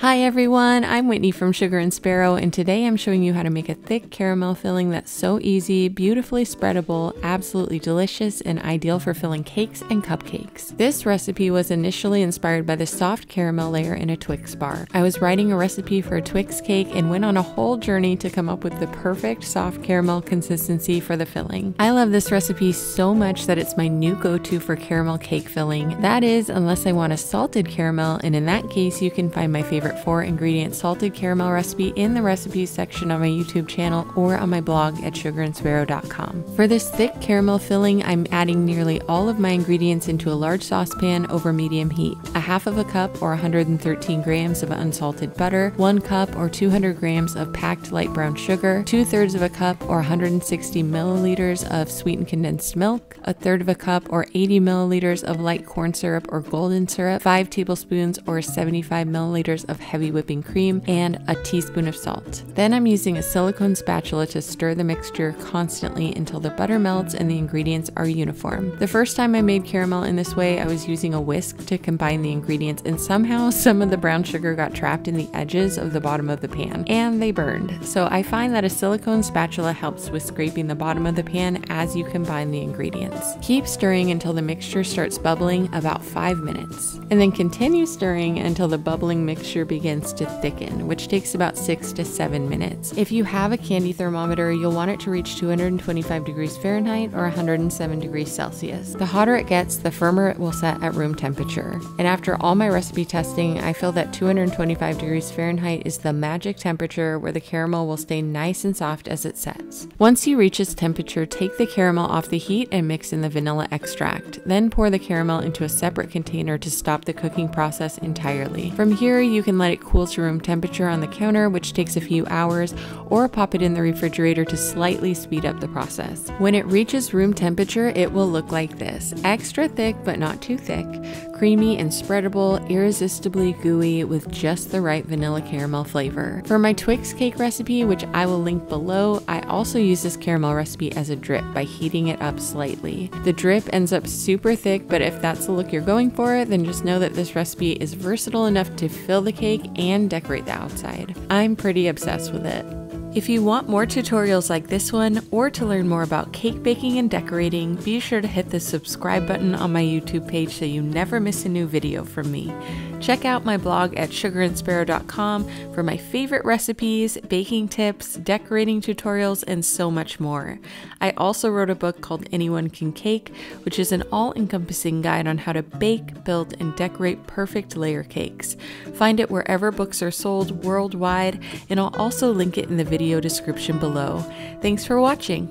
Hi everyone, I'm Whitney from Sugar and Sparrow, and today I'm showing you how to make a thick caramel filling that's so easy, beautifully spreadable, absolutely delicious, and ideal for filling cakes and cupcakes. This recipe was initially inspired by the soft caramel layer in a Twix bar. I was writing a recipe for a Twix cake and went on a whole journey to come up with the perfect soft caramel consistency for the filling. I love this recipe so much that it's my new go-to for caramel cake filling. That is, unless I want a salted caramel, and in that case you can find my favorite 4-ingredient salted caramel recipe in the recipes section on my YouTube channel or on my blog at sugarandsparrow.com. For this thick caramel filling, I'm adding nearly all of my ingredients into a large saucepan over medium heat. A half of a cup or 113 grams of unsalted butter, 1 cup or 200 grams of packed light brown sugar, 2/3 of a cup or 160 milliliters of sweetened condensed milk, 1/3 of a cup or 80 milliliters of light corn syrup or golden syrup, 5 tablespoons or 75 milliliters of heavy whipping cream, and a teaspoon of salt. Then I'm using a silicone spatula to stir the mixture constantly until the butter melts and the ingredients are uniform. The first time I made caramel in this way, I was using a whisk to combine the ingredients, and somehow some of the brown sugar got trapped in the edges of the bottom of the pan, and they burned. So I find that a silicone spatula helps with scraping the bottom of the pan as you combine the ingredients. Keep stirring until the mixture starts bubbling, about 5 minutes, and then continue stirring until the bubbling mixture begins to thicken, which takes about 6 to 7 minutes. If you have a candy thermometer, you'll want it to reach 225 degrees Fahrenheit or 107 degrees Celsius. The hotter it gets, the firmer it will set at room temperature. And after all my recipe testing, I feel that 225 degrees Fahrenheit is the magic temperature where the caramel will stay nice and soft as it sets. Once you reach this temperature, take the caramel off the heat and mix in the vanilla extract. Then pour the caramel into a separate container to stop the cooking process entirely. From here, you can let it cool to room temperature on the counter, which takes a few hours, or pop it in the refrigerator to slightly speed up the process. When it reaches room temperature, it will look like this. Extra thick, but not too thick. Creamy and spreadable, irresistibly gooey with just the right vanilla caramel flavor. For my Twix cake recipe, which I will link below, I also use this caramel recipe as a drip by heating it up slightly. The drip ends up super thick, but if that's the look you're going for, then just know that this recipe is versatile enough to fill the cake and decorate the outside. I'm pretty obsessed with it. If you want more tutorials like this one, or to learn more about cake baking and decorating, be sure to hit the subscribe button on my YouTube page so you never miss a new video from me. Check out my blog at sugarandsparrow.com for my favorite recipes, baking tips, decorating tutorials, and so much more. I also wrote a book called Anyone Can Cake, which is an all-encompassing guide on how to bake, build, and decorate perfect layer cakes. Find it wherever books are sold worldwide, and I'll also link it in the video description below. Thanks for watching.